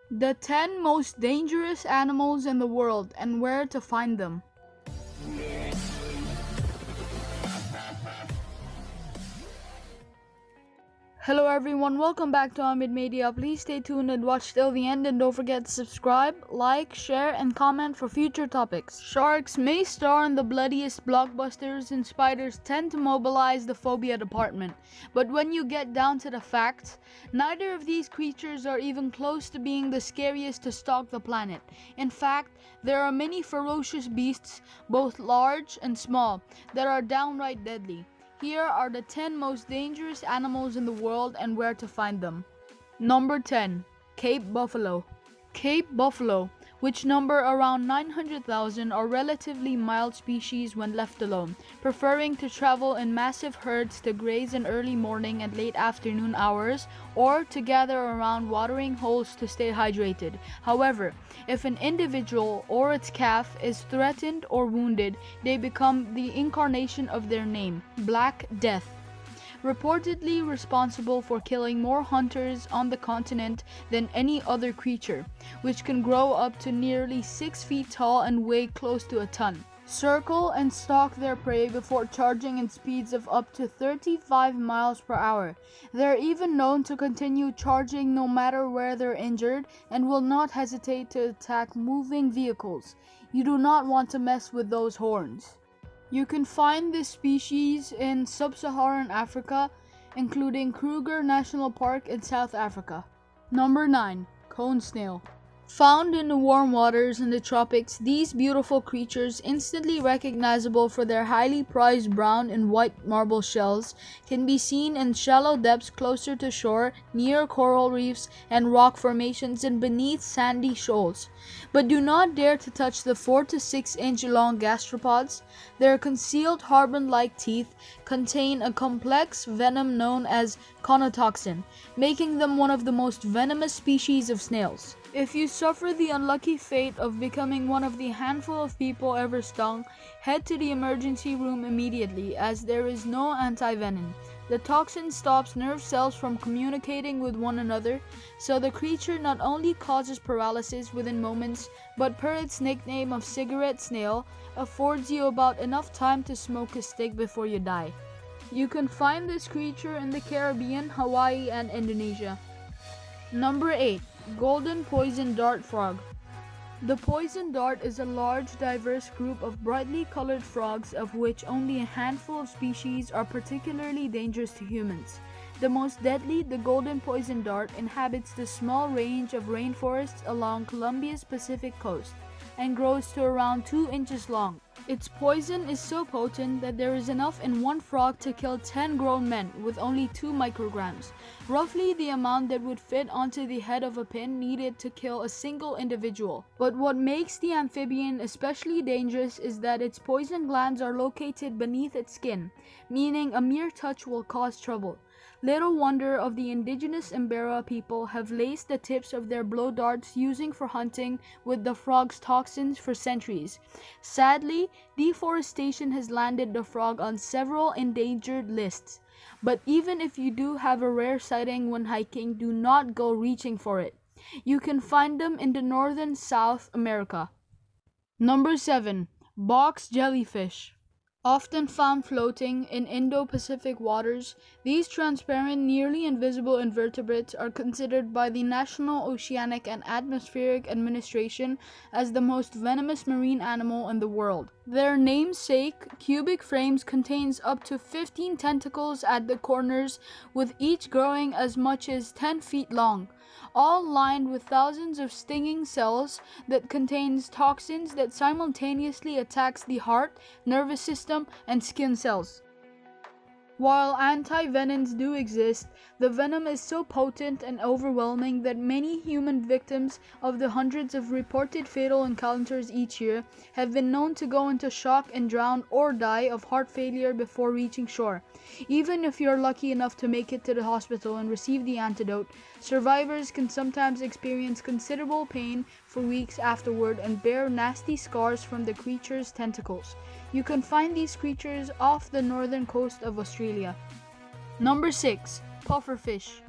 The 10 most dangerous animals in the world and where to find them. Hello everyone, welcome back to Amid Media. Please stay tuned and watch till the end, and don't forget to subscribe, like, share and comment for future topics. Sharks may star in the bloodiest blockbusters and spiders tend to mobilize the phobia department. But when you get down to the facts, neither of these creatures are even close to being the scariest to stalk the planet. In fact, there are many ferocious beasts, both large and small, that are downright deadly. Here are the 10 most dangerous animals in the world and where to find them. Number 10. Cape Buffalo. Cape buffalo, which number around 900,000, are relatively mild species when left alone, preferring to travel in massive herds to graze in early morning and late afternoon hours, or to gather around watering holes to stay hydrated. However, if an individual or its calf is threatened or wounded, they become the incarnation of their name, Black Death, reportedly responsible for killing more hunters on the continent than any other creature, which can grow up to nearly 6 feet tall and weigh close to a ton. Circle and stalk their prey before charging in speeds of up to 35 miles per hour. They're even known to continue charging no matter where they're injured and will not hesitate to attack moving vehicles. You do not want to mess with those horns. You can find this species in sub-Saharan Africa, including Kruger National Park in South Africa. Number 9. Cone snail. Found in the warm waters in the tropics, these beautiful creatures, instantly recognizable for their highly prized brown and white marble shells, can be seen in shallow depths closer to shore, near coral reefs and rock formations, and beneath sandy shoals. But do not dare to touch the 4 to 6 inch long gastropods. Their concealed harbin-like teeth contain a complex venom known as conotoxin, making them one of the most venomous species of snails. If you suffer the unlucky fate of becoming one of the handful of people ever stung, head to the emergency room immediately, as there is no anti-venom. The toxin stops nerve cells from communicating with one another, so the creature not only causes paralysis within moments, but per its nickname of cigarette snail, affords you about enough time to smoke a stick before you die. You can find this creature in the Caribbean, Hawaii and Indonesia. Number 8. Golden poison dart frog. The poison dart is a large, diverse group of brightly colored frogs, of which only a handful of species are particularly dangerous to humans. The most deadly, the golden poison dart, inhabits the small range of rainforests along Colombia's Pacific coast and grows to around 2 inches long. Its poison is so potent that there is enough in one frog to kill 10 grown men with only 2 micrograms, roughly the amount that would fit onto the head of a pin needed to kill a single individual. But what makes the amphibian especially dangerous is that its poison glands are located beneath its skin, meaning a mere touch will cause trouble. Little wonder of the indigenous Embera people have laced the tips of their blow darts using for hunting with the frog's toxins for centuries. Sadly, deforestation has landed the frog on several endangered lists. But even if you do have a rare sighting when hiking, do not go reaching for it. You can find them in the northern South America. Number 7. Box jellyfish. Often found floating in Indo-Pacific waters, these transparent, nearly invisible invertebrates are considered by the National Oceanic and Atmospheric Administration as the most venomous marine animal in the world. Their namesake cubic frames contains up to 15 tentacles at the corners, with each growing as much as 10 feet long, all lined with thousands of stinging cells that contains toxins that simultaneously attacks the heart, nervous system, and skin cells. While anti-venoms do exist, the venom is so potent and overwhelming that many human victims of the hundreds of reported fatal encounters each year have been known to go into shock and drown or die of heart failure before reaching shore. Even if you're lucky enough to make it to the hospital and receive the antidote, survivors can sometimes experience considerable pain for weeks afterward and bear nasty scars from the creature's tentacles. You can find these creatures off the northern coast of Australia. Number 6. Pufferfish.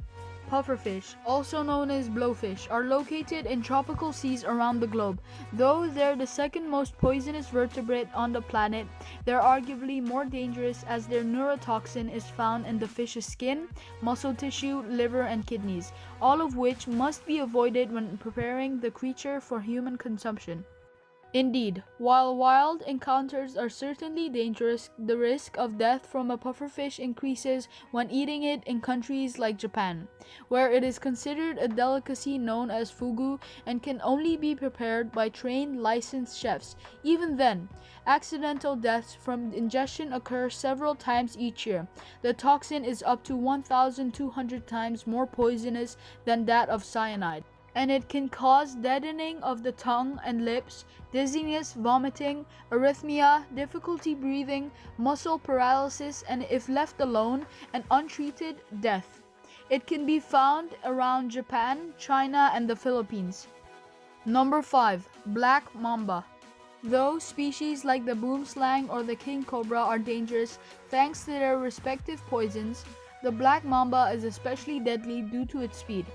Pufferfish, also known as blowfish, are located in tropical seas around the globe. Though they're the second most poisonous vertebrate on the planet, they're arguably more dangerous as their neurotoxin is found in the fish's skin, muscle tissue, liver, and kidneys, all of which must be avoided when preparing the creature for human consumption. Indeed, while wild encounters are certainly dangerous, the risk of death from a pufferfish increases when eating it in countries like Japan, where it is considered a delicacy known as fugu and can only be prepared by trained licensed chefs. Even then, accidental deaths from ingestion occur several times each year. The toxin is up to 1,200 times more poisonous than that of cyanide, and it can cause deadening of the tongue and lips, dizziness, vomiting, arrhythmia, difficulty breathing, muscle paralysis, and if left alone and untreated, death. It can be found around Japan, China, and the Philippines. Number 5. Black Mamba. Though species like the boomslang or the king cobra are dangerous thanks to their respective poisons, the black mamba is especially deadly due to its speed.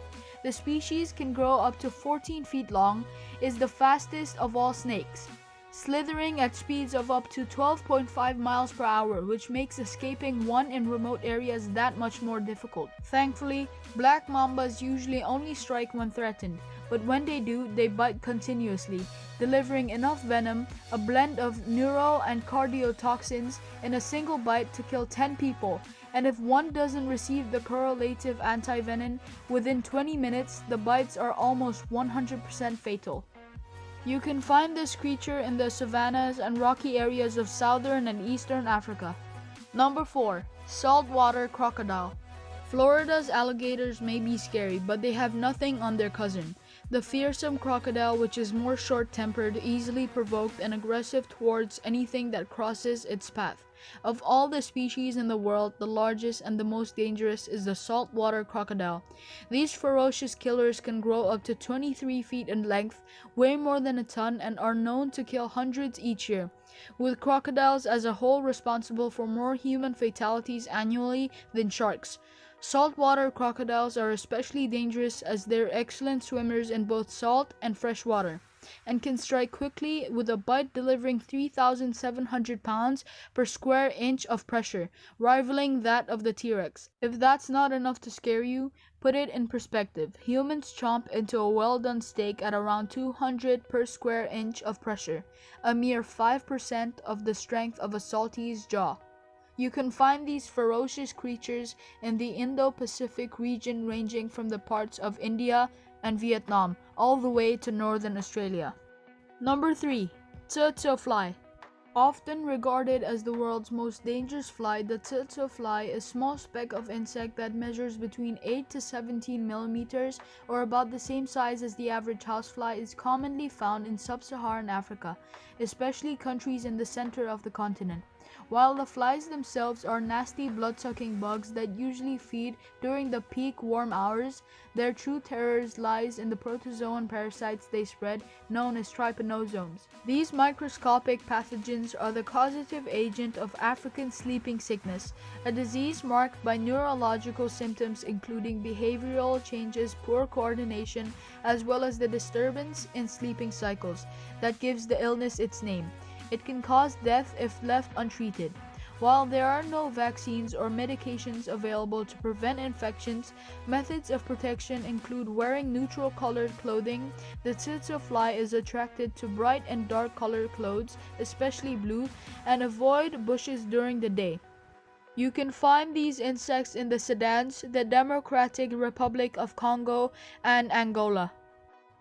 The species can grow up to 14 feet long, is the fastest of all snakes, slithering at speeds of up to 12.5 miles per hour, which makes escaping one in remote areas that much more difficult. Thankfully, black mambas usually only strike when threatened, but when they do, they bite continuously, delivering enough venom, a blend of neuro and cardiotoxins, in a single bite to kill 10 people. And if one doesn't receive the correlative antivenom within 20 minutes, the bites are almost 100% fatal. You can find this creature in the savannas and rocky areas of southern and eastern Africa. Number 4. Saltwater Crocodile. Florida's alligators may be scary, but they have nothing on their cousin, the fearsome crocodile, which is more short-tempered, easily provoked, and aggressive towards anything that crosses its path. Of all the species in the world, the largest and the most dangerous is the saltwater crocodile. These ferocious killers can grow up to 23 feet in length, weigh more than a ton, and are known to kill hundreds each year, with crocodiles as a whole responsible for more human fatalities annually than sharks. Saltwater crocodiles are especially dangerous as they're excellent swimmers in both salt and fresh water, and can strike quickly with a bite delivering 3,700 pounds per square inch of pressure, rivaling that of the T-Rex. If that's not enough to scare you, put it in perspective. Humans chomp into a well-done steak at around 200 per square inch of pressure, a mere 5% of the strength of a saltie's jaw. You can find these ferocious creatures in the Indo-Pacific region, ranging from the parts of India and Vietnam all the way to northern Australia. Number 3. Tsetse fly. Often regarded as the world's most dangerous fly, the tsetse fly, a small speck of insect that measures between 8 to 17 millimeters, or about the same size as the average housefly, is commonly found in sub-Saharan Africa, especially countries in the center of the continent. While the flies themselves are nasty blood-sucking bugs that usually feed during the peak warm hours, their true terror lies in the protozoan parasites they spread, known as trypanosomes. These microscopic pathogens are the causative agent of African sleeping sickness, a disease marked by neurological symptoms including behavioral changes, poor coordination, as well as the disturbance in sleeping cycles that gives the illness its name. It can cause death if left untreated. While there are no vaccines or medications available to prevent infections, methods of protection include wearing neutral-colored clothing. The tsetse fly is attracted to bright and dark-colored clothes, especially blue, and avoid bushes during the day. You can find these insects in the Sudans, the Democratic Republic of Congo, and Angola.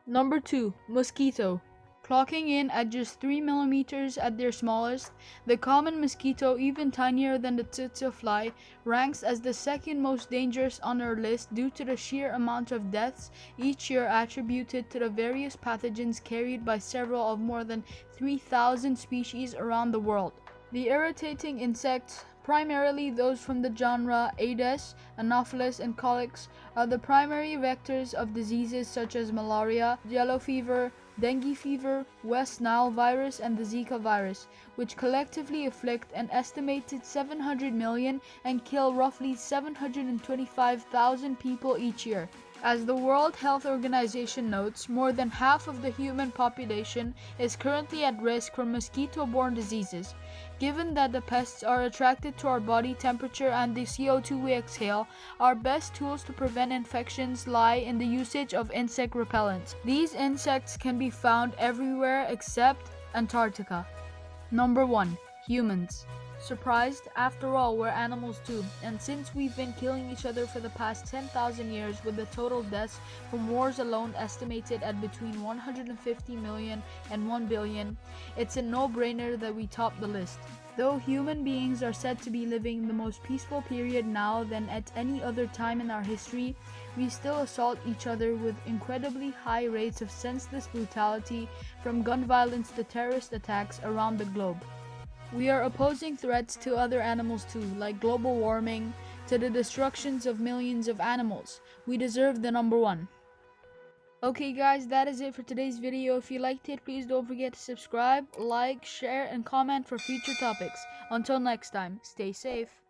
Number 2. Mosquito. Clocking in at just 3 millimeters at their smallest, the common mosquito, even tinier than the tsetse fly, ranks as the second most dangerous on our list due to the sheer amount of deaths each year attributed to the various pathogens carried by several of more than 3,000 species around the world. The irritating insect Primarily those from the genre Aedes, Anopheles, and Colics are the primary vectors of diseases such as malaria, yellow fever, dengue fever, West Nile virus, and the Zika virus, which collectively afflict an estimated 700 million and kill roughly 725,000 people each year. As the World Health Organization notes, more than half of the human population is currently at risk from mosquito-borne diseases. Given that the pests are attracted to our body temperature and the CO2 we exhale, our best tools to prevent infections lie in the usage of insect repellents. These insects can be found everywhere except Antarctica. Number 1. Humans. Surprised? After all, we're animals too, and since we've been killing each other for the past 10,000 years, with the total deaths from wars alone estimated at between 150 million and 1 billion, it's a no-brainer that we top the list. Though human beings are said to be living the most peaceful period now than at any other time in our history, we still assault each other with incredibly high rates of senseless brutality, from gun violence to terrorist attacks around the globe. We are opposing threats to other animals too, like global warming, to the destructions of millions of animals. We deserve the number 1. Okay guys, that is it for today's video. If you liked it, please don't forget to subscribe, like, share, and comment for future topics. Until next time, stay safe.